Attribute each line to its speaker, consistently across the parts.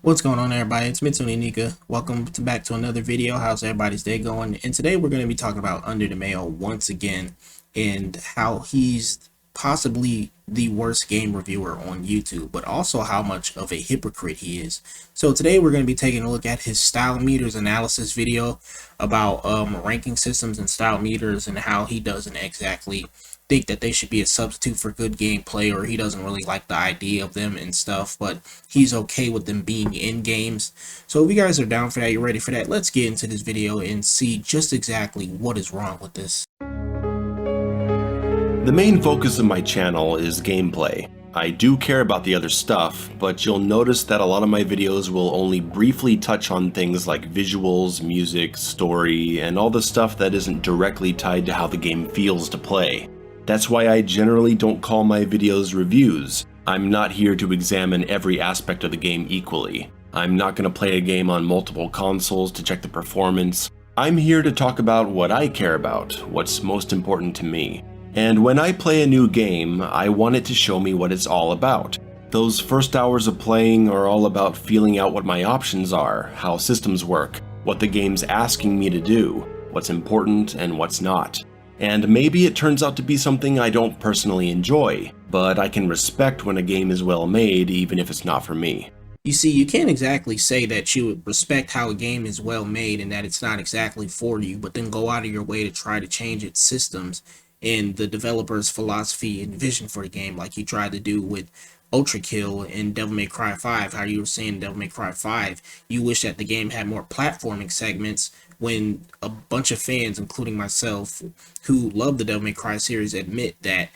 Speaker 1: What's going on, everybody? It's Mitsune Nika. Welcome back to another video. How's everybody's day going? And today we're going to be talking about UnderTheMayo once again and how he's possibly the worst game reviewer on YouTube, but also how much of a hypocrite he is. So today we're going to be taking a look at his style meters analysis video about ranking systems and style meters and how he doesn't exactly think that they should be a substitute for good gameplay, or he doesn't really like the idea of them and stuff, but he's okay with them being in games. So if you guys are down for that, you're ready for that, let's get into this video and see just exactly what is wrong with this.
Speaker 2: The main focus of my channel is gameplay. I do care about the other stuff, but you'll notice that a lot of my videos will only briefly touch on things like visuals, music, story, and all the stuff that isn't directly tied to how the game feels to play. That's why I generally don't call my videos reviews. I'm not here to examine every aspect of the game equally. I'm not going to play a game on multiple consoles to check the performance. I'm here to talk about what I care about, what's most important to me. And when I play a new game, I want it to show me what it's all about. Those first hours of playing are all about feeling out what my options are, how systems work, what the game's asking me to do, what's important and what's not. And maybe it turns out to be something I don't personally enjoy, but I can respect when a game is well made even if it's not for me.
Speaker 1: You see, you can't exactly say that you would respect how a game is well made and that it's not exactly for you, but then go out of your way to try to change its systems and the developer's philosophy and vision for the game, like you tried to do with Ultra Kill and Devil May Cry 5. How you were saying Devil May Cry 5, you wish that the game had more platforming segments, when a bunch of fans, including myself, who love the Devil May Cry series, admit that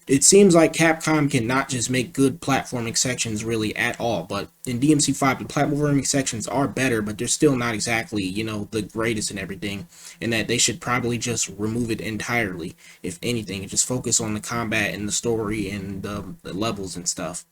Speaker 1: it seems like Capcom cannot just make good platforming sections really at all. But in DMC5, the platforming sections are better, but they're still not exactly, the greatest and everything, and that they should probably just remove it entirely, if anything, and just focus on the combat and the story and the levels and stuff.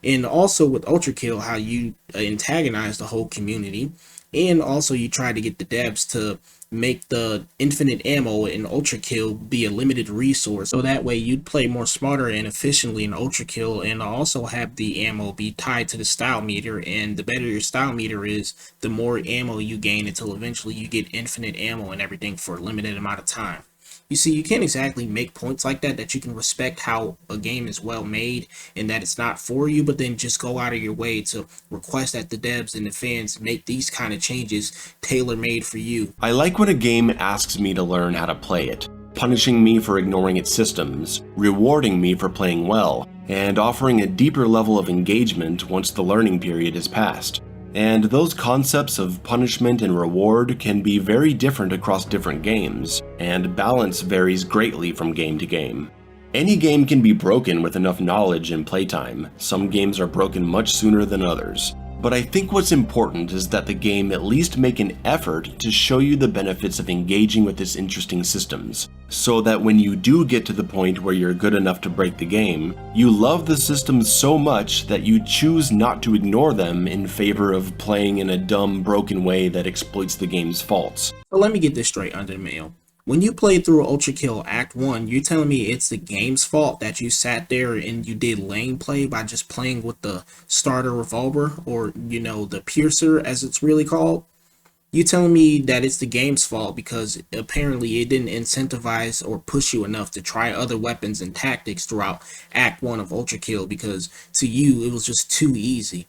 Speaker 1: And also with Ultra Kill, how you antagonize the whole community, and also you try to get the devs to make the infinite ammo in Ultra Kill be a limited resource, so that way you'd play more smarter and efficiently in Ultra Kill, and also have the ammo be tied to the style meter, and the better your style meter is, the more ammo you gain until eventually you get infinite ammo and everything for a limited amount of time. You see, you can't exactly make points like that you can respect how a game is well made and that it's not for you, but then just go out of your way to request that the devs and the fans make these kind of changes tailor-made for you.
Speaker 2: I like when a game asks me to learn how to play it, punishing me for ignoring its systems, rewarding me for playing well, and offering a deeper level of engagement once the learning period is passed. And those concepts of punishment and reward can be very different across different games, and balance varies greatly from game to game. Any game can be broken with enough knowledge and playtime. Some games are broken much sooner than others. But I think what's important is that the game at least make an effort to show you the benefits of engaging with its interesting systems, so that when you do get to the point where you're good enough to break the game, you love the systems so much that you choose not to ignore them in favor of playing in a dumb, broken way that exploits the game's faults.
Speaker 1: So let me get this straight, UnderTheMayo. When you played through Ultra Kill Act 1, you're telling me it's the game's fault that you sat there and you did lane play by just playing with the starter revolver, or, the piercer as it's really called? You telling me that it's the game's fault because apparently it didn't incentivize or push you enough to try other weapons and tactics throughout Act 1 of Ultra Kill, because to you it was just too easy.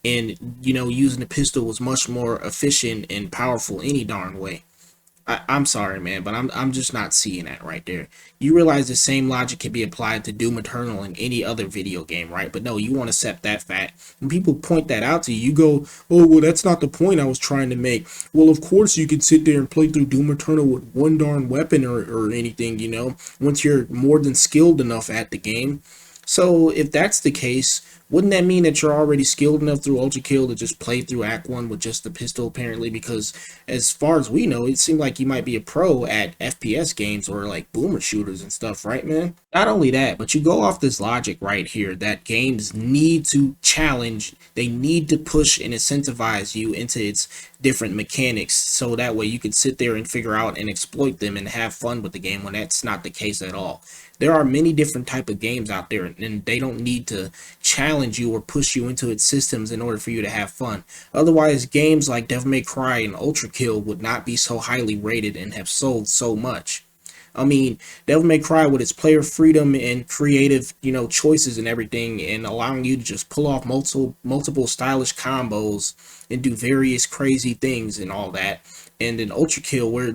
Speaker 1: And, using the pistol was much more efficient and powerful any darn way. I'm sorry, man, but I'm just not seeing that right there. You realize the same logic can be applied to Doom Eternal and any other video game, right? But no, you want to accept that fact. When people point that out to you, you go, oh, well, that's not the point I was trying to make. Well, of course you could sit there and play through Doom Eternal with one darn weapon or anything, once you're more than skilled enough at the game. So if that's the case, wouldn't that mean that you're already skilled enough through Ultra Kill to just play through Act 1 with just the pistol, apparently? Because as far as we know, it seemed like you might be a pro at FPS games or like boomer shooters and stuff, right, man? Not only that, but you go off this logic right here that games need to challenge, they need to push and incentivize you into its different mechanics, so that way you can sit there and figure out and exploit them and have fun with the game, when that's not the case at all. There are many different type of games out there, and they don't need to challenge you or push you into its systems in order for you to have fun. Otherwise, games like Devil May Cry and Ultra Kill would not be so highly rated and have sold so much. I mean, Devil May Cry, with its player freedom and creative, choices and everything, and allowing you to just pull off multiple stylish combos and do various crazy things and all that. And then Ultra Kill, where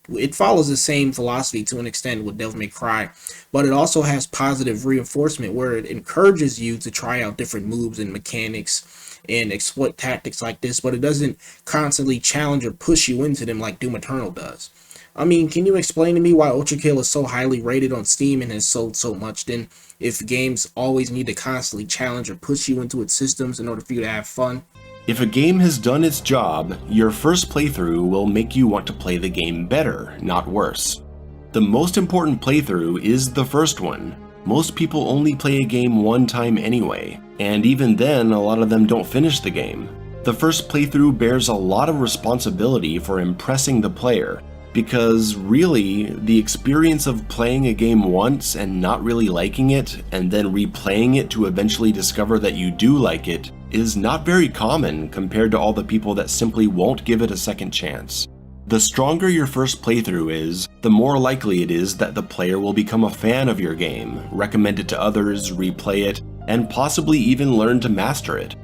Speaker 1: it follows the same philosophy to an extent with Devil May Cry, but it also has positive reinforcement where it encourages you to try out different moves and mechanics and exploit tactics like this, but it doesn't constantly challenge or push you into them like Doom Eternal does. I mean, can you explain to me why Ultra Kill is so highly rated on Steam and has sold so much then, if games always need to constantly challenge or push you into its systems in order for you to have fun?
Speaker 2: If a game has done its job, your first playthrough will make you want to play the game better, not worse. The most important playthrough is the first one. Most people only play a game one time anyway, and even then a lot of them don't finish the game. The first playthrough bears a lot of responsibility for impressing the player, because really, the experience of playing a game once and not really liking it, and then replaying it to eventually discover that you do like it, is not very common compared to all the people that simply won't give it a second chance. The stronger your first playthrough is, the more likely it is that the player will become a fan of your game, recommend it to others, replay it, and possibly even learn to master it.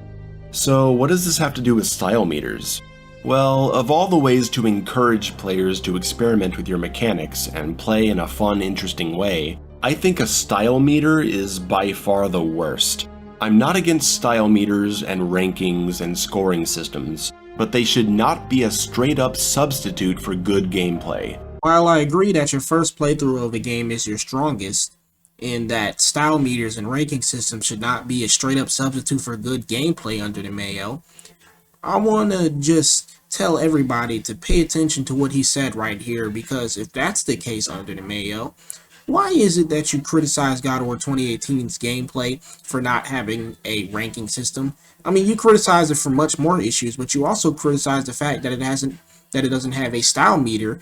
Speaker 2: So what does this have to do with style meters? Well, of all the ways to encourage players to experiment with your mechanics and play in a fun, interesting way, I think a style meter is by far the worst. I'm not against style meters and rankings and scoring systems, but they should not be a straight-up substitute for good gameplay.
Speaker 1: While I agree that your first playthrough of a game is your strongest, and that style meters and ranking systems should not be a straight-up substitute for good gameplay under the Mayo, I want to just tell everybody to pay attention to what he said right here, because if that's the case under the Mayo, why is it that you criticize God of War 2018's gameplay for not having a ranking system? I mean, you criticize it for much more issues, but you also criticize the fact that it doesn't have a style meter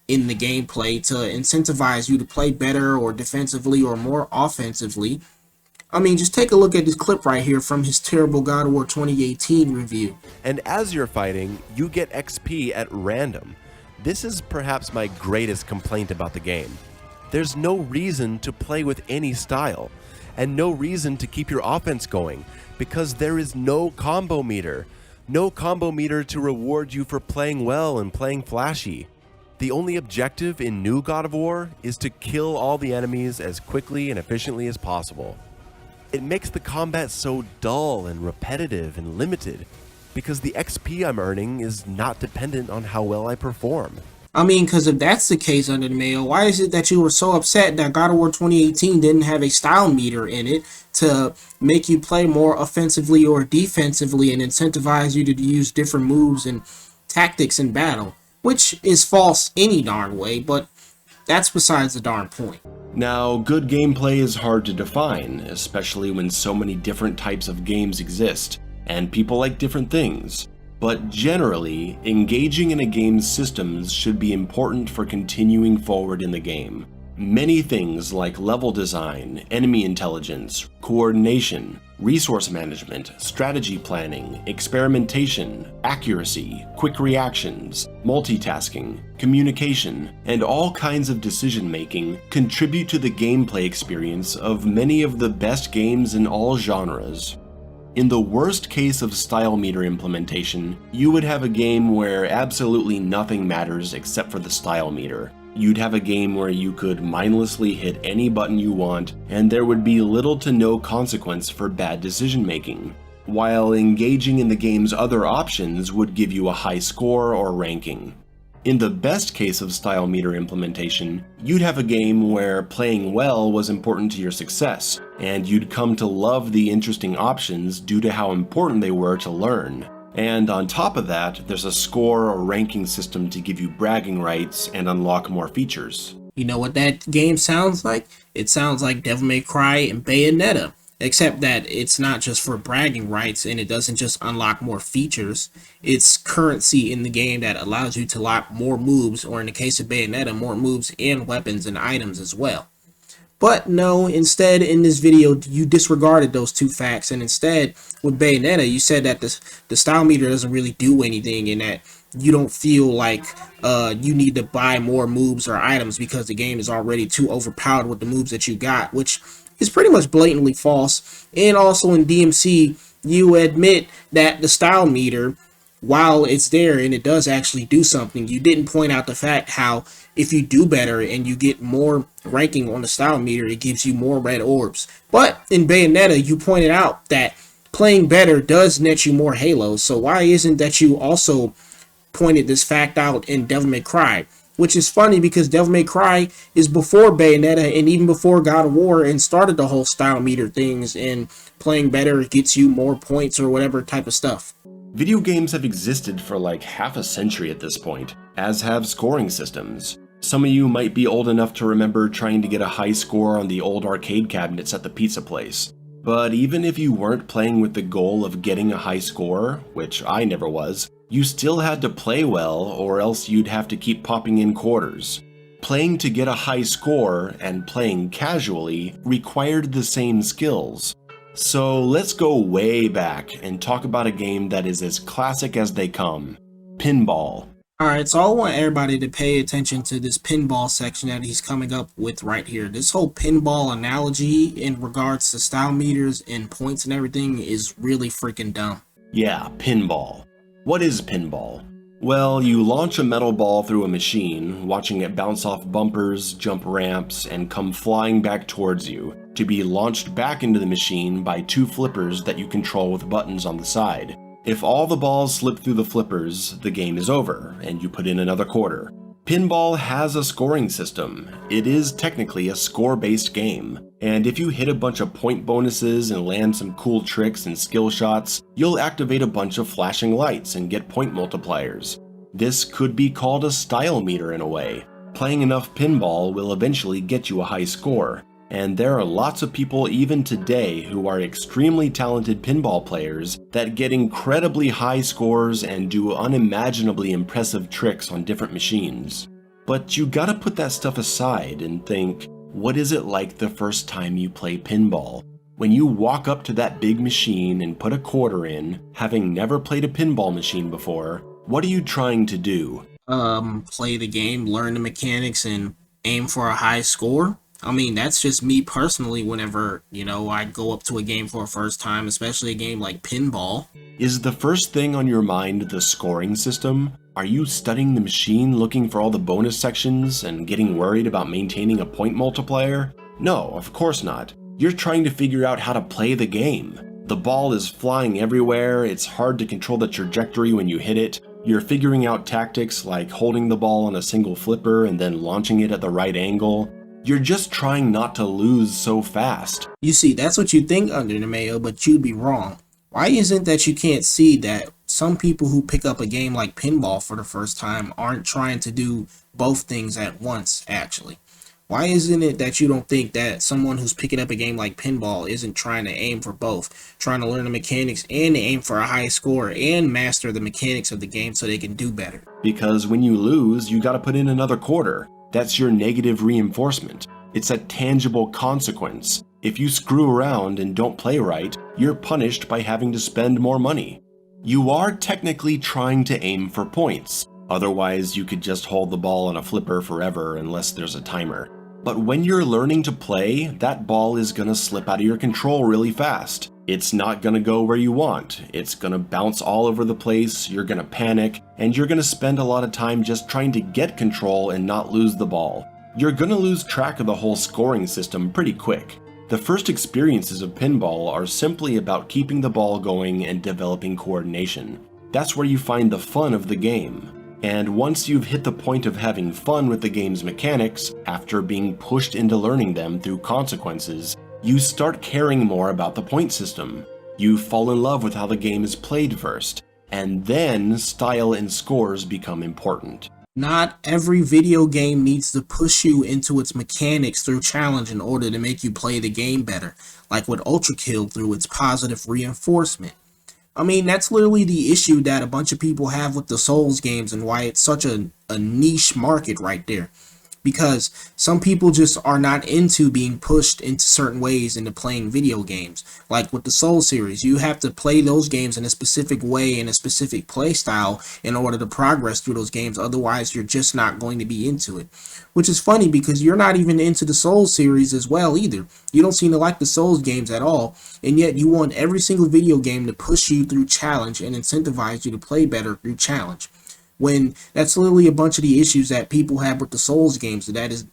Speaker 1: in the gameplay to incentivize you to play better or defensively or more offensively. I mean, just take a look at this clip right here from his terrible God of War 2018 review.
Speaker 3: And as you're fighting, you get XP at random. This is perhaps my greatest complaint about the game. There's no reason to play with any style, and no reason to keep your offense going, because there is no combo meter. No combo meter to reward you for playing well and playing flashy. The only objective in new God of War is to kill all the enemies as quickly and efficiently as possible. It makes the combat so dull and repetitive and limited, because the XP I'm earning is not dependent on how well I perform.
Speaker 1: I mean, because if that's the case under the Mayo, why is it that you were so upset that God of War 2018 didn't have a style meter in it to make you play more offensively or defensively and incentivize you to use different moves and tactics in battle? Which is false any darn way, but that's besides the darn point.
Speaker 2: Now, good gameplay is hard to define, especially when so many different types of games exist, and people like different things. But generally, engaging in a game's systems should be important for continuing forward in the game. Many things like level design, enemy intelligence, coordination, resource management, strategy planning, experimentation, accuracy, quick reactions, multitasking, communication, and all kinds of decision making contribute to the gameplay experience of many of the best games in all genres. In the worst case of style meter implementation, you would have a game where absolutely nothing matters except for the style meter. You'd have a game where you could mindlessly hit any button you want, and there would be little to no consequence for bad decision making, while engaging in the game's other options would give you a high score or ranking. In the best case of style meter implementation, you'd have a game where playing well was important to your success, and you'd come to love the interesting options due to how important they were to learn. And on top of that, there's a score or ranking system to give you bragging rights and unlock more features.
Speaker 1: You know what that game sounds like? It sounds like Devil May Cry and Bayonetta, except that it's not just for bragging rights and it doesn't just unlock more features. It's currency in the game that allows you to lock more moves, or in the case of Bayonetta, more moves and weapons and items as well. But no, instead in this video, you disregarded those two facts, and instead with Bayonetta, you said that the style meter doesn't really do anything, and that you don't feel like you need to buy more moves or items because the game is already too overpowered with the moves that you got, which is pretty much blatantly false. And also in DMC, you admit that the style meter, while it's there and it does actually do something, you didn't point out the fact how if you do better and you get more ranking on the style meter, it gives you more red orbs. But in Bayonetta, you pointed out that playing better does net you more halos. So why isn't that you also pointed this fact out in Devil May Cry? Which is funny because Devil May Cry is before Bayonetta and even before God of War, and started the whole style meter things, and playing better gets you more points or whatever type of stuff.
Speaker 2: Video games have existed for like half a century at this point, as have scoring systems. Some of you might be old enough to remember trying to get a high score on the old arcade cabinets at the pizza place. But even if you weren't playing with the goal of getting a high score, which I never was, you still had to play well, or else you'd have to keep popping in quarters. Playing to get a high score and playing casually required the same skills. So let's go way back and talk about a game that is as classic as they come, Pinball.
Speaker 1: Alright, so I want everybody to pay attention to this pinball section that he's coming up with right here. This whole pinball analogy in regards to style meters and points and everything is really freaking dumb.
Speaker 2: Yeah, pinball. What is pinball? Well, you launch a metal ball through a machine, watching it bounce off bumpers, jump ramps, and come flying back towards you, to be launched back into the machine by two flippers that you control with buttons on the side. If all the balls slip through the flippers, the game is over, and you put in another quarter. Pinball has a scoring system. It is technically a score-based game, and if you hit a bunch of point bonuses and land some cool tricks and skill shots, you'll activate a bunch of flashing lights and get point multipliers. This could be called a style meter in a way. Playing enough pinball will eventually get you a high score, and there are lots of people even today who are extremely talented pinball players that get incredibly high scores and do unimaginably impressive tricks on different machines. But you gotta put that stuff aside and think, what is it like the first time you play pinball? When you walk up to that big machine and put a quarter in, having never played a pinball machine before, what are you trying to do?
Speaker 1: Play the game, learn the mechanics, and aim for a high score. I mean, that's just me personally whenever, I go up to a game for a first time, especially a game like Pinball.
Speaker 2: Is the first thing on your mind the scoring system? Are you studying the machine looking for all the bonus sections and getting worried about maintaining a point multiplier? No, of course not. You're trying to figure out how to play the game. The ball is flying everywhere, it's hard to control the trajectory when you hit it. You're figuring out tactics like holding the ball on a single flipper and then launching it at the right angle. You're just trying not to lose so fast.
Speaker 1: You see, that's what you think, UnderTheMayo, but you'd be wrong. Why isn't that you can't see that some people who pick up a game like Pinball for the first time aren't trying to do both things at once, actually? Why isn't it that you don't think that someone who's picking up a game like Pinball isn't trying to aim for both, trying to learn the mechanics and aim for a high score and master the mechanics of the game so they can do better?
Speaker 2: Because when you lose, you gotta put in another quarter. That's your negative reinforcement. It's a tangible consequence. If you screw around and don't play right, you're punished by having to spend more money. You are technically trying to aim for points. Otherwise, you could just hold the ball on a flipper forever unless there's a timer. But when you're learning to play, that ball is gonna slip out of your control really fast. It's not gonna go where you want. It's gonna bounce all over the place, you're gonna panic, and you're gonna spend a lot of time just trying to get control and not lose the ball. You're gonna lose track of the whole scoring system pretty quick. The first experiences of pinball are simply about keeping the ball going and developing coordination. That's where you find the fun of the game. And once you've hit the point of having fun with the game's mechanics, after being pushed into learning them through consequences, you start caring more about the point system. You fall in love with how the game is played first, and then style and scores become important.
Speaker 1: Not every video game needs to push you into its mechanics through challenge in order to make you play the game better, like with Ultra Kill through its positive reinforcement. I mean, that's literally the issue that a bunch of people have with the Souls games and why it's such a niche market right there. because some people just are not into being pushed into certain ways into playing video games. Like with the Soul series, you have to play those games in a specific way, in a specific play style, in order to progress through those games. Otherwise, you're just not going to be into it. Which is funny because you're not even into the Soul series as well either. You don't seem to like the Souls games at all, and yet you want every single video game to push you through challenge and incentivize you to play better through challenge. When that's literally a bunch of the issues that people have with the Souls games,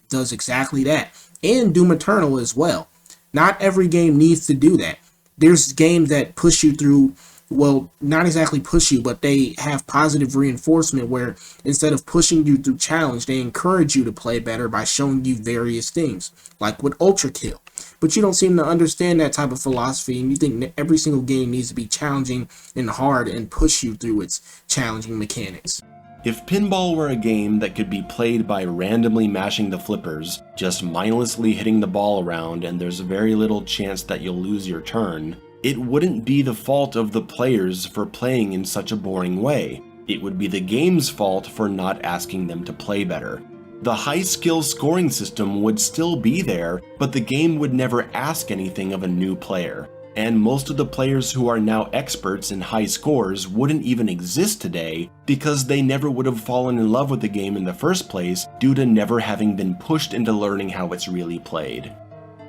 Speaker 1: does exactly that. And Doom Eternal as well. Not every game needs to do that. There's games that push you through, well, not exactly push you, but they have positive reinforcement where instead of pushing you through challenge, they encourage you to play better by showing you various things, like with Ultra Kill. But you don't seem to understand that type of philosophy, and you think that every single game needs to be challenging and hard and push you through its challenging mechanics.
Speaker 2: If Pinball were a game that could be played by randomly mashing the flippers, just mindlessly hitting the ball around and there's very little chance that you'll lose your turn, it wouldn't be the fault of the players for playing in such a boring way. It would be the game's fault for not asking them to play better. The high-skill scoring system would still be there, but the game would never ask anything of a new player. And most of the players who are now experts in high scores wouldn't even exist today because they never would have fallen in love with the game in the first place due to never having been pushed into learning how it's really played.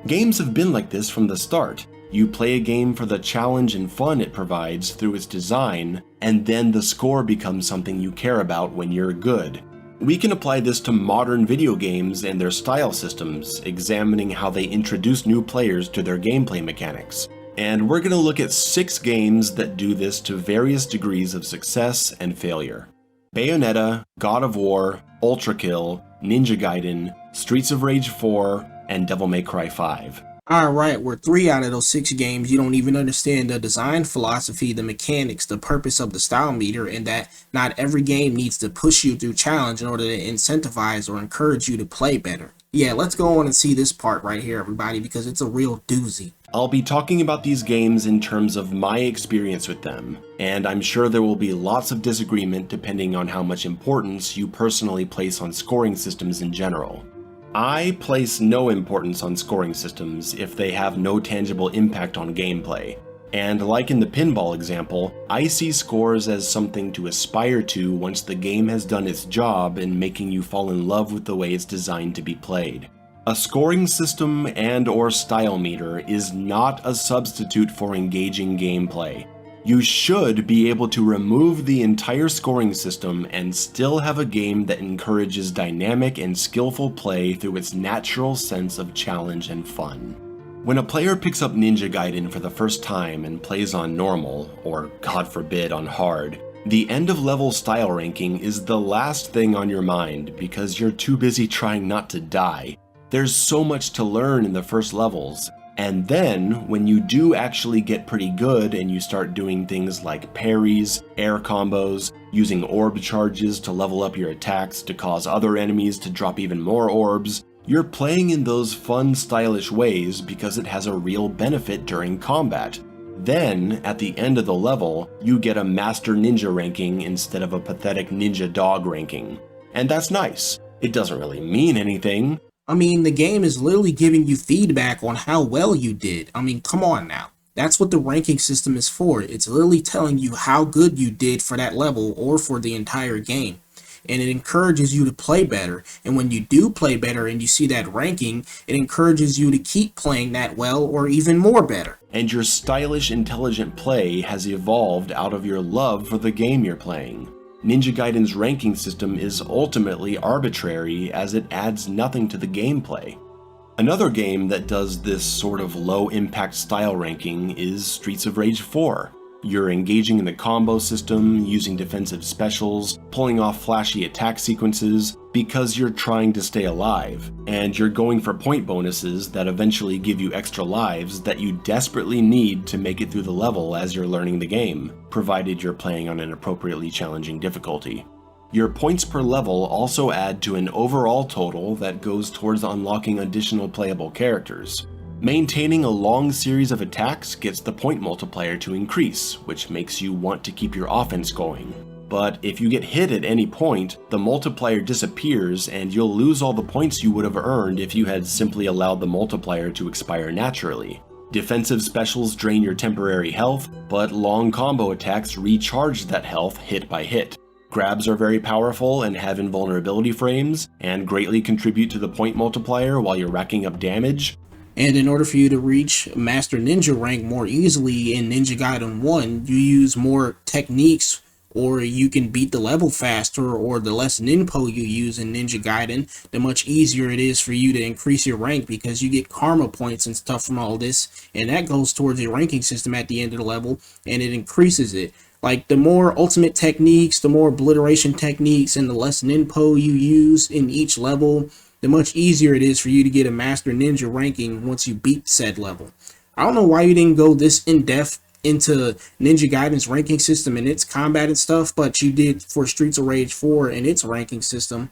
Speaker 2: Games have been like this from the start. You play a game for the challenge and fun it provides through its design, and then the score becomes something you care about when you're good. We can apply this to modern video games and their style systems, examining how they introduce new players to their gameplay mechanics. And we're going to look at 6 games that do this to various degrees of success and failure. Bayonetta, God of War, Ultra Kill, Ninja Gaiden, Streets of Rage 4, and Devil May Cry 5.
Speaker 1: Alright, we're 3 out of those 6 games. You don't even understand the design philosophy, the mechanics, the purpose of the style meter, and that not every game needs to push you through challenge in order to incentivize or encourage you to play better. Yeah, let's go on and see this part right here, everybody, because it's a real doozy.
Speaker 2: I'll be talking about these games in terms of my experience with them, and I'm sure there will be lots of disagreement depending on how much importance you personally place on scoring systems in general. I place no importance on scoring systems if they have no tangible impact on gameplay, and like in the pinball example, I see scores as something to aspire to once the game has done its job in making you fall in love with the way it's designed to be played. A scoring system and/or style meter is not a substitute for engaging gameplay. You should be able to remove the entire scoring system and still have a game that encourages dynamic and skillful play through its natural sense of challenge and fun. When a player picks up Ninja Gaiden for the first time and plays on normal, or God forbid on hard, the end of level style ranking is the last thing on your mind because you're too busy trying not to die. There's so much to learn in the first levels, and then when you do actually get pretty good and you start doing things like parries, air combos, using orb charges to level up your attacks to cause other enemies to drop even more orbs, you're playing in those fun, stylish ways because it has a real benefit during combat. Then, at the end of the level, you get a Master Ninja ranking instead of a pathetic Ninja Dog ranking. And that's nice. It doesn't really mean anything.
Speaker 1: I mean, the game is literally giving you feedback on how well you did. I mean, come on now. That's what the ranking system is for. It's literally telling you how good you did for that level or for the entire game. And it encourages you to play better. And when you do play better and you see that ranking, it encourages you to keep playing that well or even more better.
Speaker 2: And your stylish, intelligent play has evolved out of your love for the game you're playing. Ninja Gaiden's ranking system is ultimately arbitrary as it adds nothing to the gameplay. Another game that does this sort of low-impact style ranking is Streets of Rage 4. You're engaging in the combo system, using defensive specials, pulling off flashy attack sequences, because you're trying to stay alive, and you're going for point bonuses that eventually give you extra lives that you desperately need to make it through the level as you're learning the game, provided you're playing on an appropriately challenging difficulty. Your points per level also add to an overall total that goes towards unlocking additional playable characters. Maintaining a long series of attacks gets the point multiplier to increase, which makes you want to keep your offense going. But if you get hit at any point, the multiplier disappears and you'll lose all the points you would have earned if you had simply allowed the multiplier to expire naturally. Defensive specials drain your temporary health, but long combo attacks recharge that health hit by hit. Grabs are very powerful and have invulnerability frames, and greatly contribute to the point multiplier while you're racking up damage.
Speaker 1: And in order for you to reach Master Ninja rank more easily in Ninja Gaiden 1, you use more techniques, or you can beat the level faster, or the less ninpo you use in Ninja Gaiden, the much easier it is for you to increase your rank, because you get karma points and stuff from all this, and that goes towards your ranking system at the end of the level, and it increases it. Like, the more ultimate techniques, the more obliteration techniques, and the less ninpo you use in each level, the much easier it is for you to get a Master Ninja ranking once you beat said level. I don't know why you didn't go this in-depth into Ninja Gaiden's ranking system and its combat and stuff, but you did for Streets of Rage 4 and its ranking system.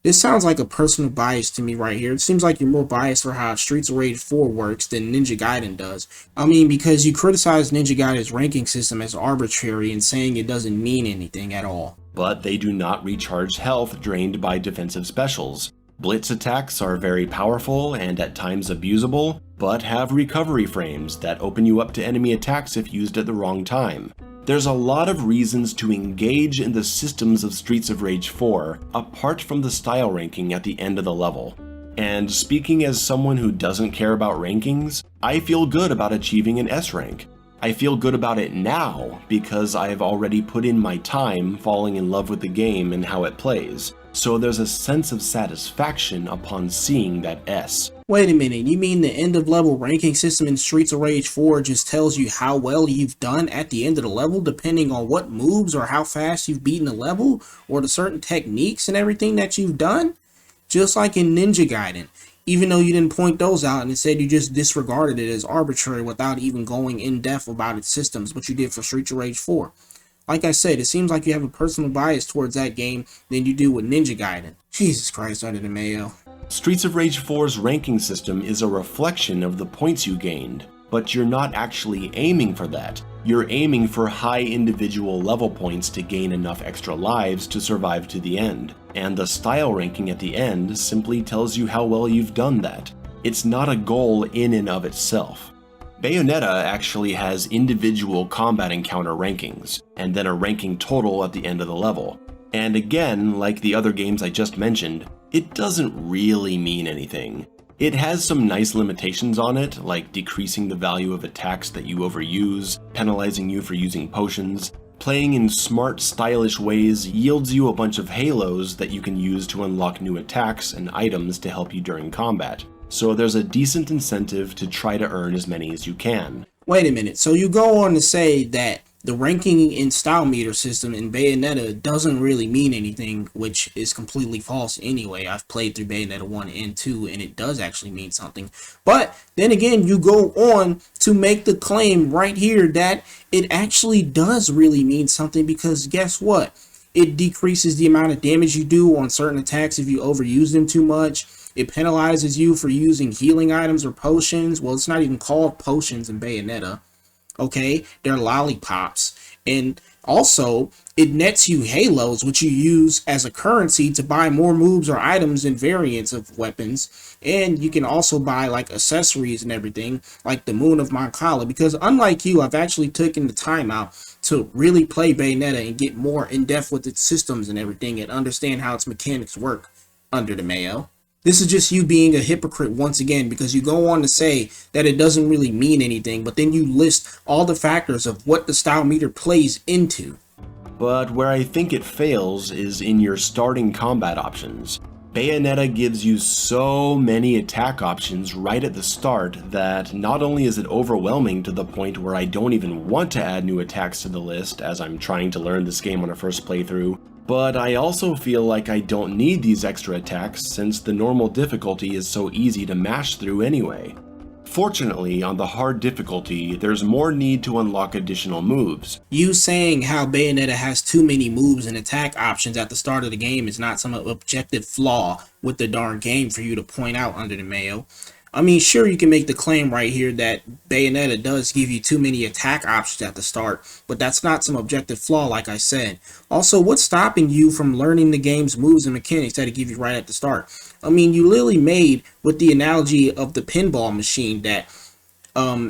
Speaker 1: This sounds like a personal bias to me right here. It seems like you're more biased for how Streets of Rage 4 works than Ninja Gaiden does. I mean, because you criticize Ninja Gaiden's ranking system as arbitrary and saying it doesn't mean anything at all.
Speaker 2: But they do not recharge health drained by defensive specials. Blitz attacks are very powerful and at times abusable, but have recovery frames that open you up to enemy attacks if used at the wrong time. There's a lot of reasons to engage in the systems of Streets of Rage 4, apart from the style ranking at the end of the level. And speaking as someone who doesn't care about rankings, I feel good about achieving an S rank. I feel good about it now because I've already put in my time falling in love with the game and how it plays. So there's a sense of satisfaction upon seeing that S.
Speaker 1: Wait a minute, you mean the end of level ranking system in Streets of Rage 4 just tells you how well you've done at the end of the level depending on what moves or how fast you've beaten the level or the certain techniques and everything that you've done? Just like in Ninja Gaiden, even though you didn't point those out and instead you just disregarded it as arbitrary without even going in depth about its systems, which you did for Streets of Rage 4. Like I said, it seems like you have a personal bias towards that game than you do with Ninja Gaiden. Jesus Christ, UnderTheMayo.
Speaker 2: Streets of Rage 4's ranking system is a reflection of the points you gained, but you're not actually aiming for that. You're aiming for high individual level points to gain enough extra lives to survive to the end, and the style ranking at the end simply tells you how well you've done that. It's not a goal in and of itself. Bayonetta actually has individual combat encounter rankings, and then a ranking total at the end of the level. And again, like the other games I just mentioned, it doesn't really mean anything. It has some nice limitations on it, like decreasing the value of attacks that you overuse, penalizing you for using potions. Playing in smart, stylish ways yields you a bunch of halos that you can use to unlock new attacks and items to help you during combat. So there's a decent incentive to try to earn as many as you can.
Speaker 1: Wait a minute, so you go on to say that the ranking in style meter system in Bayonetta doesn't really mean anything, which is completely false anyway. I've played through Bayonetta 1 and 2 and it does actually mean something. But then again, you go on to make the claim right here that it actually does really mean something, because guess what? It decreases the amount of damage you do on certain attacks if you overuse them too much. It penalizes you for using healing items or potions. Well, it's not even called potions in Bayonetta. Okay, they're lollipops. And also, it nets you halos, which you use as a currency to buy more moves or items and variants of weapons. And you can also buy like accessories and everything, like the Moon of Mancala. Because unlike you, I've actually taken the time out to really play Bayonetta and get more in depth with its systems and everything and understand how its mechanics work, UnderTheMayo. This is just you being a hypocrite once again, because you go on to say that it doesn't really mean anything, but then you list all the factors of what the style meter plays into.
Speaker 2: But where I think it fails is in your starting combat options. Bayonetta gives you so many attack options right at the start that not only is it overwhelming to the point where I don't even want to add new attacks to the list as I'm trying to learn this game on a first playthrough, but I also feel like I don't need these extra attacks since the normal difficulty is so easy to mash through anyway. Fortunately, on the hard difficulty, there's more need to unlock additional moves.
Speaker 1: You saying how Bayonetta has too many moves and attack options at the start of the game is not some objective flaw with the darn game for you to point out, UnderTheMayo. I mean, sure, you can make the claim right here that Bayonetta does give you too many attack options at the start, but that's not some objective flaw like I said. Also, what's stopping you from learning the game's moves and mechanics that it gives you right at the start? I mean, you literally made with the analogy of the pinball machine that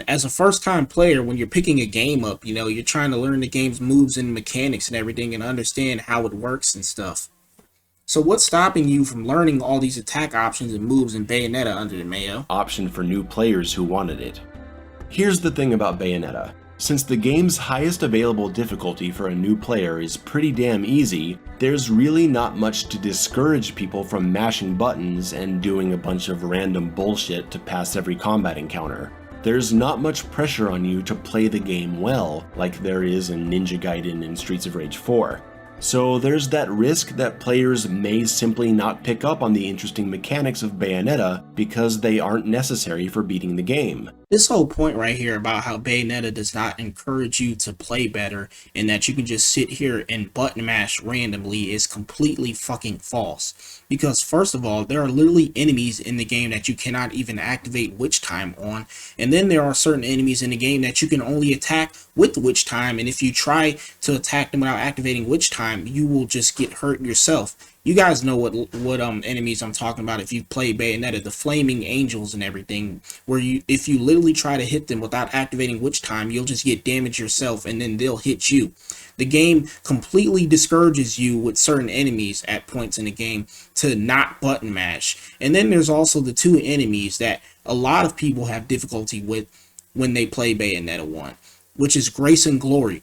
Speaker 1: as a first time player, when you're picking a game up, you know, you're trying to learn the game's moves and mechanics and everything and understand how it works and stuff. So what's stopping you from learning all these attack options and moves in Bayonetta under the Mayo?
Speaker 2: Option for new players who wanted it. Here's the thing about Bayonetta. Since the game's highest available difficulty for a new player is pretty damn easy, there's really not much to discourage people from mashing buttons and doing a bunch of random bullshit to pass every combat encounter. There's not much pressure on you to play the game well, like there is in Ninja Gaiden and Streets of Rage 4. So there's that risk that players may simply not pick up on the interesting mechanics of Bayonetta because they aren't necessary for beating the game.
Speaker 1: This whole point right here about how Bayonetta does not encourage you to play better and that you can just sit here and button mash randomly is completely fucking false. Because first of all, there are literally enemies in the game that you cannot even activate witch time on, and then there are certain enemies in the game that you can only attack with witch time, and if you try to attack them without activating witch time, you will just get hurt yourself. You guys know what enemies I'm talking about if you play Bayonetta, the flaming angels and everything, where if you literally try to hit them without activating witch time, you'll just get damage yourself and then they'll hit you. The game completely discourages you with certain enemies at points in the game to not button mash. And then there's also the two enemies that a lot of people have difficulty with when they play Bayonetta 1, which is Grace and Glory,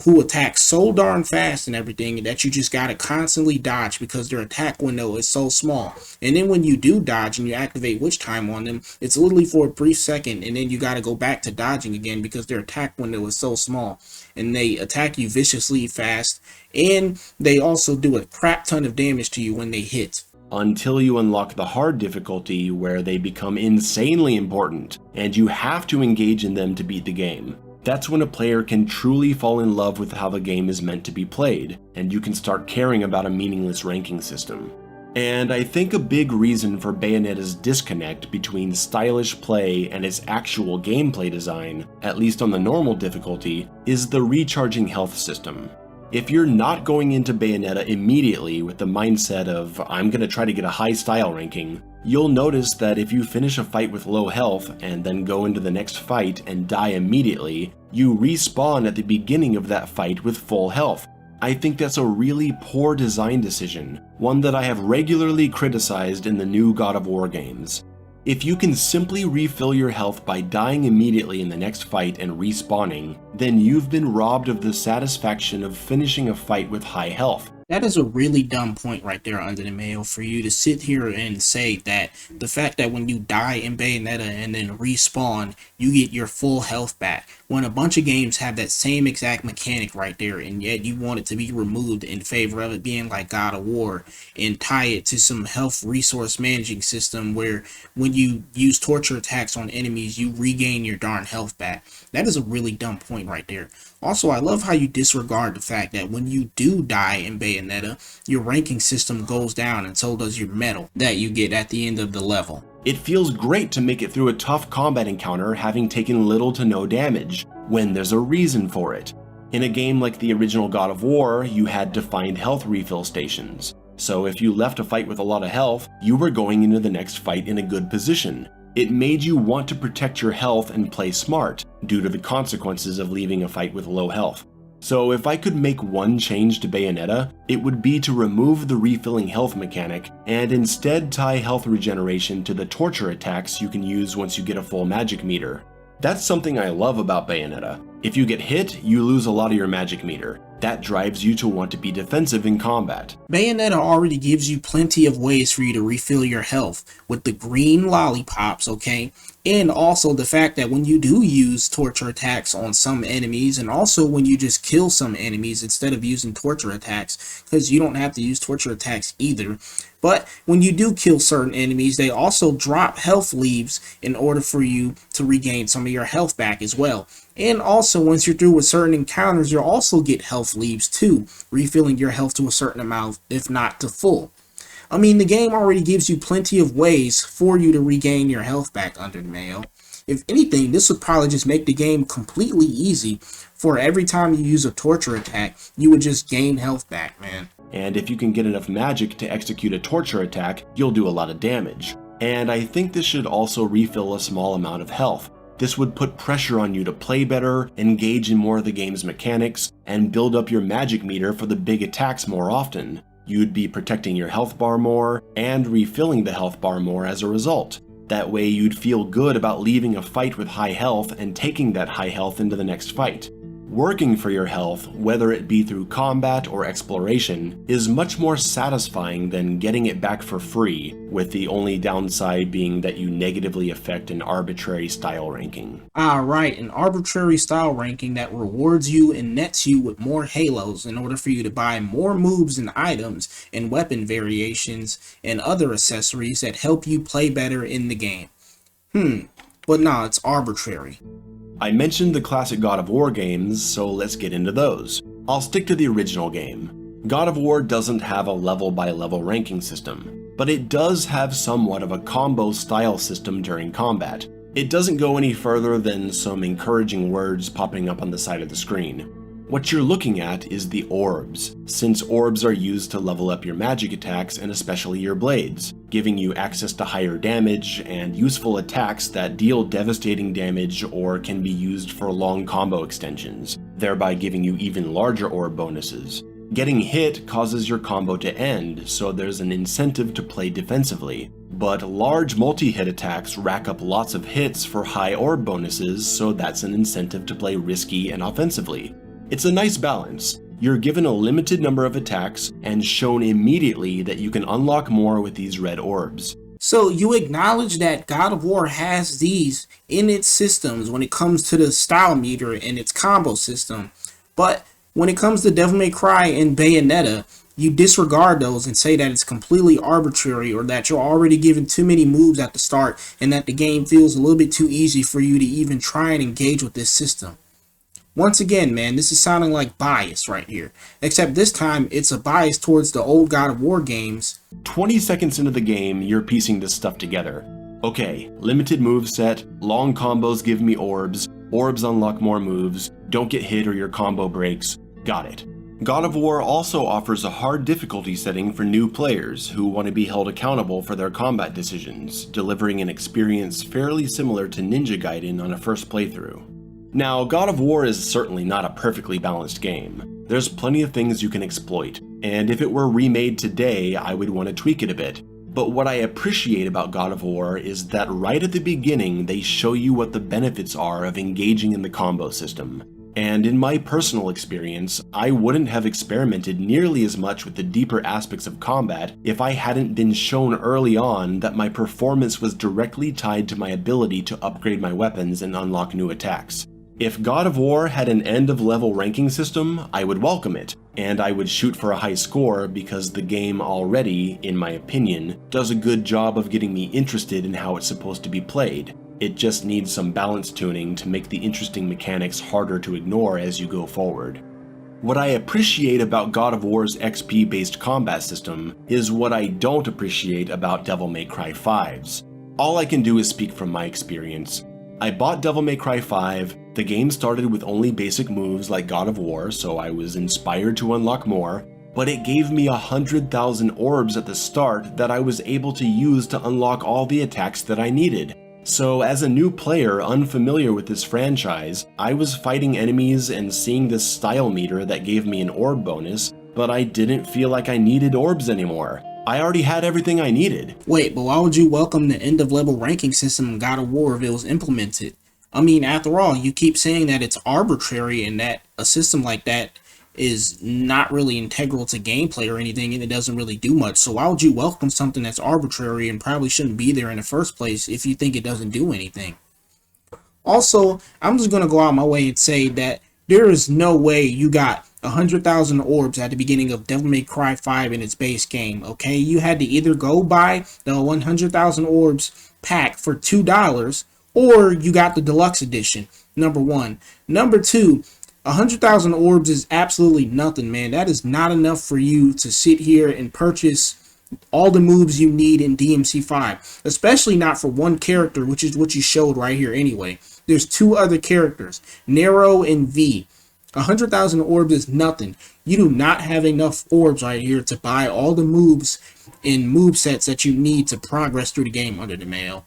Speaker 1: who attack so darn fast and everything that you just gotta constantly dodge because their attack window is so small. And then when you do dodge and you activate witch time on them, it's literally for a brief second, and then you gotta go back to dodging again because their attack window is so small. And they attack you viciously fast, and they also do a crap ton of damage to you when they hit.
Speaker 2: Until you unlock the hard difficulty where they become insanely important, and you have to engage in them to beat the game. That's when a player can truly fall in love with how the game is meant to be played, and you can start caring about a meaningless ranking system. And I think a big reason for Bayonetta's disconnect between stylish play and its actual gameplay design, at least on the normal difficulty, is the recharging health system. If you're not going into Bayonetta immediately with the mindset of, I'm gonna try to get a high style ranking, you'll notice that if you finish a fight with low health and then go into the next fight and die immediately, you respawn at the beginning of that fight with full health. I think that's a really poor design decision, one that I have regularly criticized in the new God of War games. If you can simply refill your health by dying immediately in the next fight and respawning, then you've been robbed of the satisfaction of finishing a fight with high health.
Speaker 1: That is a really dumb point right there, Under the Mayo, for you to sit here and say that the fact that when you die in Bayonetta and then respawn, you get your full health back, when a bunch of games have that same exact mechanic right there, and yet you want it to be removed in favor of it being like God of War and tie it to some health resource managing system where when you use torture attacks on enemies, you regain your darn health back. That is a really dumb point right there. Also, I love how you disregard the fact that when you do die in Bayonetta, your ranking system goes down and so does your medal that you get at the end of the level.
Speaker 2: It feels great to make it through a tough combat encounter having taken little to no damage, when there's a reason for it. In a game like the original God of War, you had defined health refill stations. So if you left a fight with a lot of health, you were going into the next fight in a good position. It made you want to protect your health and play smart, due to the consequences of leaving a fight with low health. So if I could make one change to Bayonetta, it would be to remove the refilling health mechanic, and instead tie health regeneration to the torture attacks you can use once you get a full magic meter. That's something I love about Bayonetta. If you get hit, you lose a lot of your magic meter. That drives you to want to be defensive in combat.
Speaker 1: Bayonetta already gives you plenty of ways for you to refill your health with the green lollipops, okay? And also the fact that when you do use torture attacks on some enemies, and also when you just kill some enemies instead of using torture attacks, because you don't have to use torture attacks either. But when you do kill certain enemies, they also drop health leaves in order for you to regain some of your health back as well. And also, once you're through with certain encounters, you'll also get health leaves too, refilling your health to a certain amount, if not to full. I mean, the game already gives you plenty of ways for you to regain your health back UnderTheMayo. If anything, this would probably just make the game completely easy, for every time you use a torture attack, you would just gain health back, man.
Speaker 2: And if you can get enough magic to execute a torture attack, you'll do a lot of damage. And I think this should also refill a small amount of health. This would put pressure on you to play better, engage in more of the game's mechanics, and build up your magic meter for the big attacks more often. You'd be protecting your health bar more, and refilling the health bar more as a result. That way you'd feel good about leaving a fight with high health and taking that high health into the next fight. Working for your health, whether it be through combat or exploration, is much more satisfying than getting it back for free, with the only downside being that you negatively affect an arbitrary style ranking.
Speaker 1: Right, an arbitrary style ranking that rewards you and nets you with more halos in order for you to buy more moves and items and weapon variations and other accessories that help you play better in the game. But nah, it's arbitrary.
Speaker 2: I mentioned the classic God of War games, so let's get into those. I'll stick to the original game. God of War doesn't have a level-by-level ranking system, but it does have somewhat of a combo style system during combat. It doesn't go any further than some encouraging words popping up on the side of the screen. What you're looking at is the orbs, since orbs are used to level up your magic attacks and especially your blades, giving you access to higher damage and useful attacks that deal devastating damage or can be used for long combo extensions, thereby giving you even larger orb bonuses. Getting hit causes your combo to end, so there's an incentive to play defensively, but large multi-hit attacks rack up lots of hits for high orb bonuses, so that's an incentive to play risky and offensively. It's a nice balance. You're given a limited number of attacks and shown immediately that you can unlock more with these red orbs.
Speaker 1: So you acknowledge that God of War has these in its systems when it comes to the style meter and its combo system, but when it comes to Devil May Cry and Bayonetta, you disregard those and say that it's completely arbitrary, or that you're already given too many moves at the start and that the game feels a little bit too easy for you to even try and engage with this system. Once again, man, this is sounding like bias right here. Except this time, it's a bias towards the old God of War games.
Speaker 2: 20 seconds into the game, you're piecing this stuff together. Okay, limited move set, long combos give me orbs, orbs unlock more moves, don't get hit or your combo breaks, got it. God of War also offers a hard difficulty setting for new players who want to be held accountable for their combat decisions, delivering an experience fairly similar to Ninja Gaiden on a first playthrough. Now, God of War is certainly not a perfectly balanced game. There's plenty of things you can exploit, and if it were remade today, I would want to tweak it a bit. But what I appreciate about God of War is that right at the beginning, they show you what the benefits are of engaging in the combo system. And in my personal experience, I wouldn't have experimented nearly as much with the deeper aspects of combat if I hadn't been shown early on that my performance was directly tied to my ability to upgrade my weapons and unlock new attacks. If God of War had an end-of-level ranking system, I would welcome it, and I would shoot for a high score because the game already, in my opinion, does a good job of getting me interested in how it's supposed to be played. It just needs some balance tuning to make the interesting mechanics harder to ignore as you go forward. What I appreciate about God of War's XP-based combat system is what I don't appreciate about Devil May Cry 5's. All I can do is speak from my experience. I bought Devil May Cry 5, the game started with only basic moves like God of War, so I was inspired to unlock more, but it gave me 100,000 orbs at the start that I was able to use to unlock all the attacks that I needed. So as a new player unfamiliar with this franchise, I was fighting enemies and seeing this style meter that gave me an orb bonus, but I didn't feel like I needed orbs anymore. I already had everything I needed.
Speaker 1: Wait, but why would you welcome the end-of-level ranking system in God of War if it was implemented? I mean, after all, you keep saying that it's arbitrary and that a system like that is not really integral to gameplay or anything, and it doesn't really do much. So why would you welcome something that's arbitrary and probably shouldn't be there in the first place if you think it doesn't do anything? Also, I'm just going to go out my way and say that there is no way you got 100,000 orbs at the beginning of Devil May Cry 5 in its base game, okay? You had to either go buy the 100,000 orbs pack for $2, or you got the deluxe edition, number one. Number two, 100,000 orbs is absolutely nothing, man. That is not enough for you to sit here and purchase all the moves you need in DMC5, especially not for one character, which is what you showed right here anyway. There's two other characters, Nero and V. 100,000 orbs is nothing. You do not have enough orbs right here to buy all the moves and movesets that you need to progress through the game under the Mayo.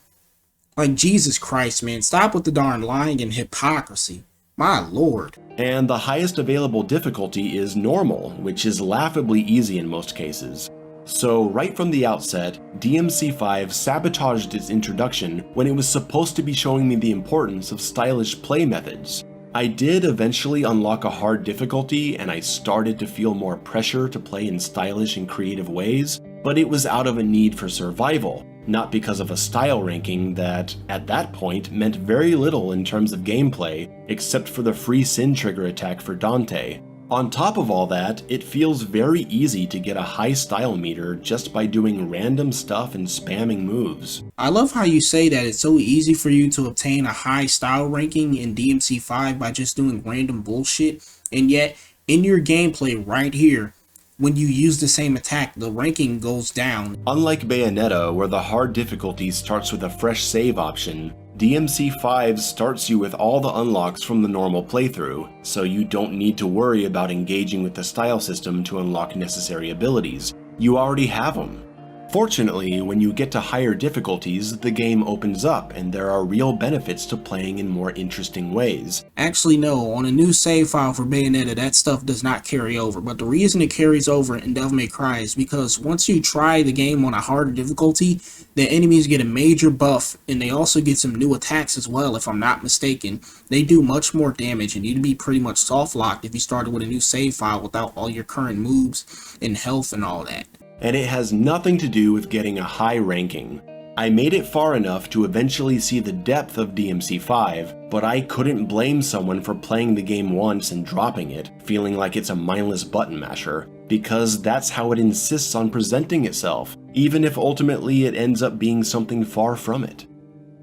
Speaker 1: Like, Jesus Christ, man, stop with the darn lying and hypocrisy. My lord.
Speaker 2: And the highest available difficulty is normal, which is laughably easy in most cases. So right from the outset, DMC5 sabotaged its introduction when it was supposed to be showing me the importance of stylish play methods. I did eventually unlock a hard difficulty and I started to feel more pressure to play in stylish and creative ways, but it was out of a need for survival, not because of a style ranking that, at that point, meant very little in terms of gameplay, except for the free sin trigger attack for Dante. On top of all that, it feels very easy to get a high style meter just by doing random stuff and spamming moves.
Speaker 1: I love how you say that it's so easy for you to obtain a high style ranking in DMC5 by just doing random bullshit, and yet in your gameplay right here, when you use the same attack, the ranking goes down.
Speaker 2: Unlike Bayonetta, where the hard difficulty starts with a fresh save option, DMC5 starts you with all the unlocks from the normal playthrough, so you don't need to worry about engaging with the style system to unlock necessary abilities. You already have them. Fortunately, when you get to higher difficulties, the game opens up and there are real benefits to playing in more interesting ways.
Speaker 1: Actually, no, on a new save file for Bayonetta, that stuff does not carry over, but the reason it carries over in Devil May Cry is because once you try the game on a harder difficulty, the enemies get a major buff, and they also get some new attacks as well, if I'm not mistaken. They do much more damage, and you'd be pretty much soft-locked if you started with a new save file without all your current moves and health and all that.
Speaker 2: And it has nothing to do with getting a high ranking. I made it far enough to eventually see the depth of DMC5, but I couldn't blame someone for playing the game once and dropping it, feeling like it's a mindless button masher, because that's how it insists on presenting itself, even if ultimately it ends up being something far from it.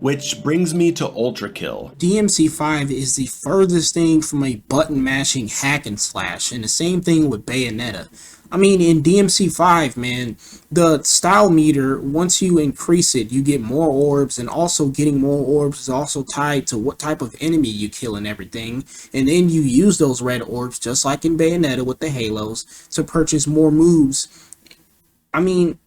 Speaker 2: Which brings me to Ultra Kill.
Speaker 1: DMC5 is the furthest thing from a button mashing hack and slash, and the same thing with Bayonetta. I mean, in DMC5, man, the style meter, once you increase it, you get more orbs, and also getting more orbs is also tied to what type of enemy you kill and everything. And then you use those red orbs, just like in Bayonetta with the halos, to purchase more moves. I mean,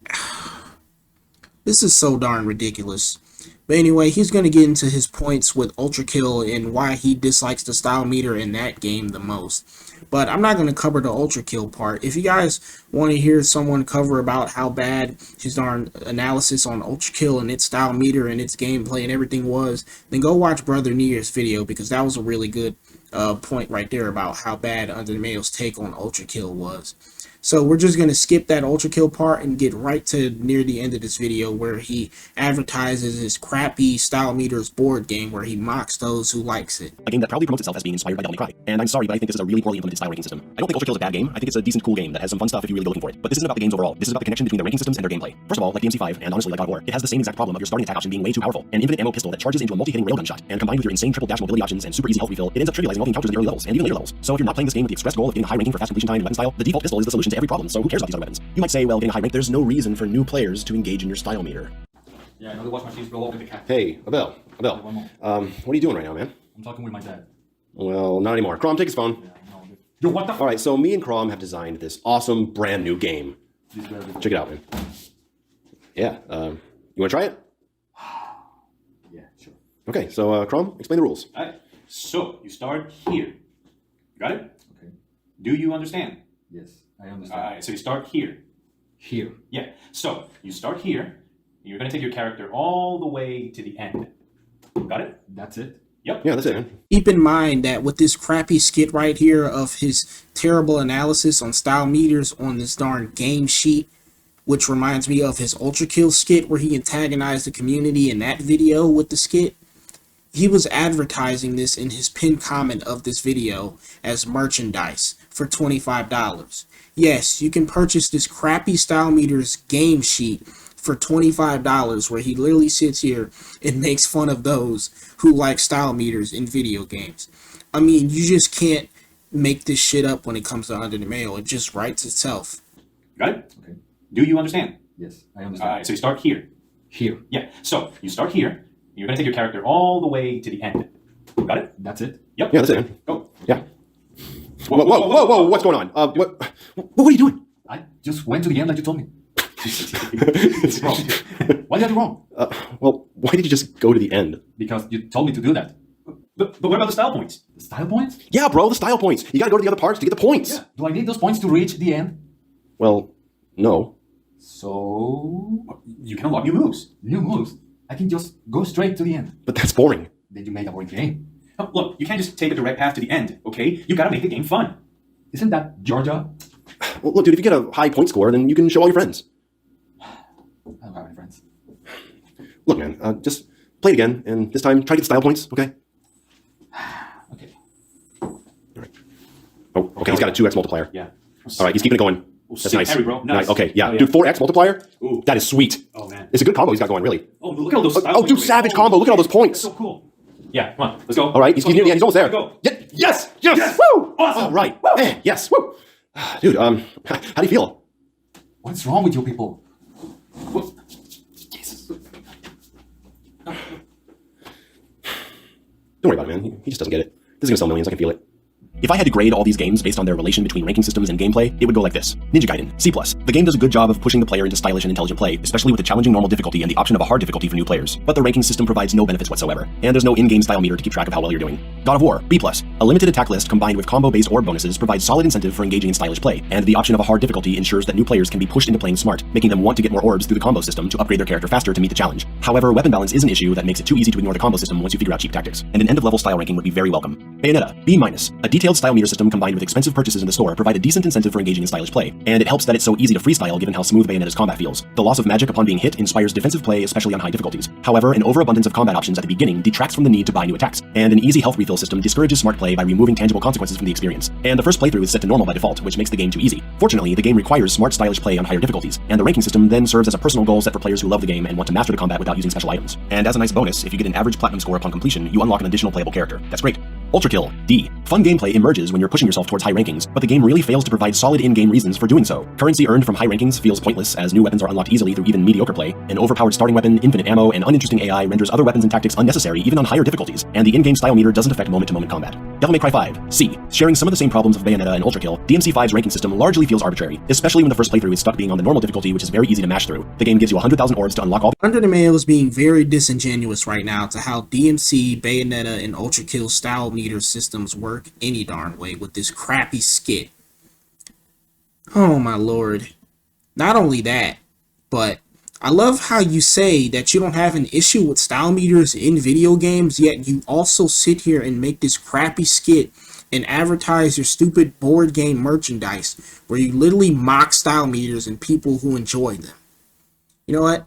Speaker 1: this is so darn ridiculous. But anyway, he's going to get into his points with Ultra Kill and why he dislikes the style meter in that game the most. But I'm not going to cover the Ultra Kill part. If you guys want to hear someone cover about how bad his darn analysis on Ultra Kill and its style meter and its gameplay and everything was, then go watch Brother Nier's video, because that was a really good point right there about how bad UnderTheMayo's take on Ultra Kill was. So we're just going to skip that Ultra Kill part and get right to near the end of this video, where he advertises his crappy Style Meters board game where he mocks those who likes it.
Speaker 2: A game that proudly promotes itself as being inspired by Devil May Cry. And I'm sorry, but I think this is a really poorly implemented style ranking system. I don't think Ultra Kill is a bad game. I think it's a decent, cool game that has some fun stuff if you really go looking for it. But this isn't about the games overall. This is about the connection between the ranking systems and their gameplay. First of all, like DMC5, and honestly like God of War, it has the same exact problem of your starting attack option being way too powerful. An infinite ammo pistol that charges into a multi-hitting railgun shot, and combined with your insane triple dash mobility options and super easy health refill, it ends up trivializing all the encounters in the early levels, and even later levels. So if you're not playing this game with the express goal of getting a high ranking for fast completion time and weapon style, the default pistol is the solution to every problem, so who cares about these other weapons? You might say, well, getting a high rank, there's no reason for new players to engage in your style meter.
Speaker 4: Yeah, I know the wash machine's roll over the cat.
Speaker 2: Hey, Abel, what are you doing right now, man?
Speaker 4: I'm talking with my dad.
Speaker 2: Well, not anymore. Crom, take his phone.
Speaker 4: Yeah, no. Yo, what the f-
Speaker 2: Alright, so me and Crom have designed this awesome brand new game. Check it out, man. Yeah, you wanna try it?
Speaker 4: Yeah, sure.
Speaker 2: Okay, so Crom, explain the rules.
Speaker 4: Alright, so you start here. Got it?
Speaker 5: Okay.
Speaker 4: Do you understand?
Speaker 5: Yes, I understand.
Speaker 4: Alright, so you start here.
Speaker 5: Here.
Speaker 4: Yeah, so you start here, and you're gonna take your character all the way to the end. Got it?
Speaker 5: That's it?
Speaker 4: Yep.
Speaker 2: Yeah, that's it, man.
Speaker 1: Keep in mind that with this crappy skit right here of his terrible analysis on style meters on this darn game sheet, which reminds me of his Ultra Kill skit where he antagonized the community in that video with the skit, he was advertising this in his pinned comment of this video as merchandise for $25. Yes, you can purchase this crappy Style Meters game sheet for $25, where he literally sits here and makes fun of those who like Style Meters in video games. I mean, you just can't make this shit up when it comes to UnderTheMayo. It just writes itself.
Speaker 4: Got it?
Speaker 5: Okay.
Speaker 4: Do you understand?
Speaker 5: Yes, I
Speaker 4: All
Speaker 5: understand.
Speaker 4: right, so you start here.
Speaker 5: Here.
Speaker 4: Yeah, so you start here. You're going to take your character all the way to the end. Got it?
Speaker 5: That's it?
Speaker 4: Yep.
Speaker 2: Yeah, that's it.
Speaker 4: Go.
Speaker 2: Yeah. Whoa, what's going on? What are you doing?
Speaker 5: I just went to the end like you told me. It's wrong. Why did I do wrong?
Speaker 2: Well, why did you just go to the end?
Speaker 5: Because you told me to do that.
Speaker 4: But what about the style points?
Speaker 5: The style points?
Speaker 2: Yeah, bro, the style points. You gotta go to the other parts to get the points.
Speaker 5: Yeah. Do I need those points to reach the end?
Speaker 2: Well, no.
Speaker 5: So...
Speaker 4: You can unlock new moves.
Speaker 5: New moves. I can just go straight to the end.
Speaker 2: But that's boring.
Speaker 5: Then you made a boring game.
Speaker 4: Oh, look, you can't just take a direct path to the end, okay? You gotta make the game fun.
Speaker 5: Isn't that Georgia?
Speaker 2: Well, look, dude, if you get a high point score, then you can show all your friends.
Speaker 5: I don't have any friends.
Speaker 2: Look, man, just play it again, and this time try to get the style points, okay?
Speaker 5: Okay.
Speaker 2: Oh, okay, he's got a 2x multiplier.
Speaker 4: Yeah.
Speaker 2: All right, he's keeping it going. That's
Speaker 4: sick
Speaker 2: nice.
Speaker 4: carry, bro. Nice.
Speaker 2: Okay, yeah.
Speaker 4: Oh, yeah.
Speaker 2: Dude, 4x multiplier?
Speaker 4: Ooh.
Speaker 2: That is sweet.
Speaker 4: Oh, man.
Speaker 2: It's a good combo he's got going, really.
Speaker 4: Oh, look at all those style
Speaker 2: Oh,
Speaker 4: points
Speaker 2: dude,
Speaker 4: you made.
Speaker 2: savage
Speaker 4: Oh,
Speaker 2: combo. Look at all those points.
Speaker 4: That's so cool. Yeah, come on, let's go.
Speaker 2: All right, he's near the end. He's almost there.
Speaker 4: Go.
Speaker 2: Yes!
Speaker 4: Yes!
Speaker 2: Woo!
Speaker 4: Awesome!
Speaker 2: All right. Man, yes, woo! Dude, how do you feel?
Speaker 5: What's wrong with you people?
Speaker 4: What? Jesus.
Speaker 2: Don't worry about it, man. He just doesn't get it. This is gonna sell millions, I can feel it. If I had to grade all these games based on their relation between ranking systems and gameplay, it would go like this. Ninja Gaiden, C+. The game does a good job of pushing the player into stylish and intelligent play, especially with the challenging normal difficulty and the option of a hard difficulty for new players. But the ranking system provides no benefits whatsoever, and there's no in-game style meter to keep track of how well you're doing. God of War, B+. A limited attack list combined with combo-based orb bonuses provides solid incentive for engaging in stylish play, and the option of a hard difficulty ensures that new players can be pushed into playing smart, making them want to get more orbs through the combo system to upgrade their character faster to meet the challenge. However, weapon balance is an issue that makes it too easy to ignore the combo system once you figure out cheap tactics, and an end-of-level style ranking would be very welcome. Bayonetta, B-. A detailed style meter system combined with expensive purchases in the store provide a decent incentive for engaging in stylish play, and it helps that it's so easy to freestyle given how smooth Bayonetta's combat feels. The loss of magic upon being hit inspires defensive play, especially on high difficulties. However, an overabundance of combat options at the beginning detracts from the need to buy new attacks, and an easy health refill system discourages smart play by removing tangible consequences from the experience. And the first playthrough is set to normal by default, which makes the game too easy. Fortunately, the game requires smart stylish play on higher difficulties, and the ranking system then serves as a personal goal set for players who love the game and want to master the combat without using special items. And as a nice bonus, if you get an average platinum score upon completion, you unlock an additional playable character. That's great. Ultrakill, D. Fun gameplay emerges when you're pushing yourself towards high rankings, but the game really fails to provide solid in-game reasons for doing so. Currency earned from high rankings feels pointless, as new weapons are unlocked easily through even mediocre play. An overpowered starting weapon, infinite ammo, and uninteresting AI renders other weapons and tactics unnecessary even on higher difficulties, and the in-game style meter doesn't affect moment-to-moment combat. Devil May Cry 5, C. Sharing some of the same problems of Bayonetta and Ultrakill, DMC5's ranking system largely feels arbitrary, especially when the first playthrough is stuck being on the normal difficulty, which is very easy to mash through. The game gives you 100,000 orbs to unlock all
Speaker 1: UnderTheMayo is being very disingenuous right now to how DMC, Bayonetta, and Ultrakill style meter systems work any darn way with this crappy skit. Oh my lord. Not only that, but I love how you say that you don't have an issue with style meters in video games, yet you also sit here and make this crappy skit and advertise your stupid board game merchandise where you literally mock style meters and people who enjoy them. You know what?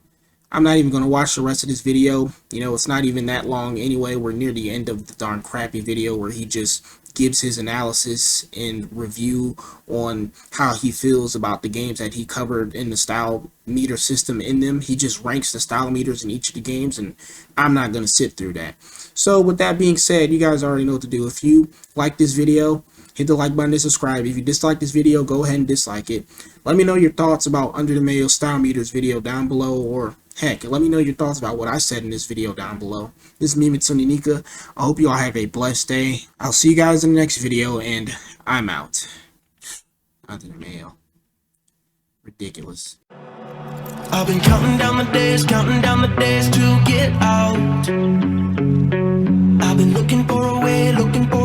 Speaker 1: I'm not even going to watch the rest of this video. You know, it's not even that long anyway. We're near the end of the darn crappy video where he just gives his analysis and review on how he feels about the games that he covered in the style meter system in them. He just ranks the style meters in each of the games, and I'm not going to sit through that. So with that being said, you guys already know what to do. If you like this video, hit the like button and subscribe. If you dislike this video, go ahead and dislike it. Let me know your thoughts about UnderTheMayo style meters video down below, or heck, let me know your thoughts about what I said in this video down below. This is me, Mitsune Nika. I hope you all have a blessed day. I'll see you guys in the next video, and I'm out. UnderTheMayo. Ridiculous.
Speaker 6: I've been counting down the days to get out. I've been looking for a way, looking for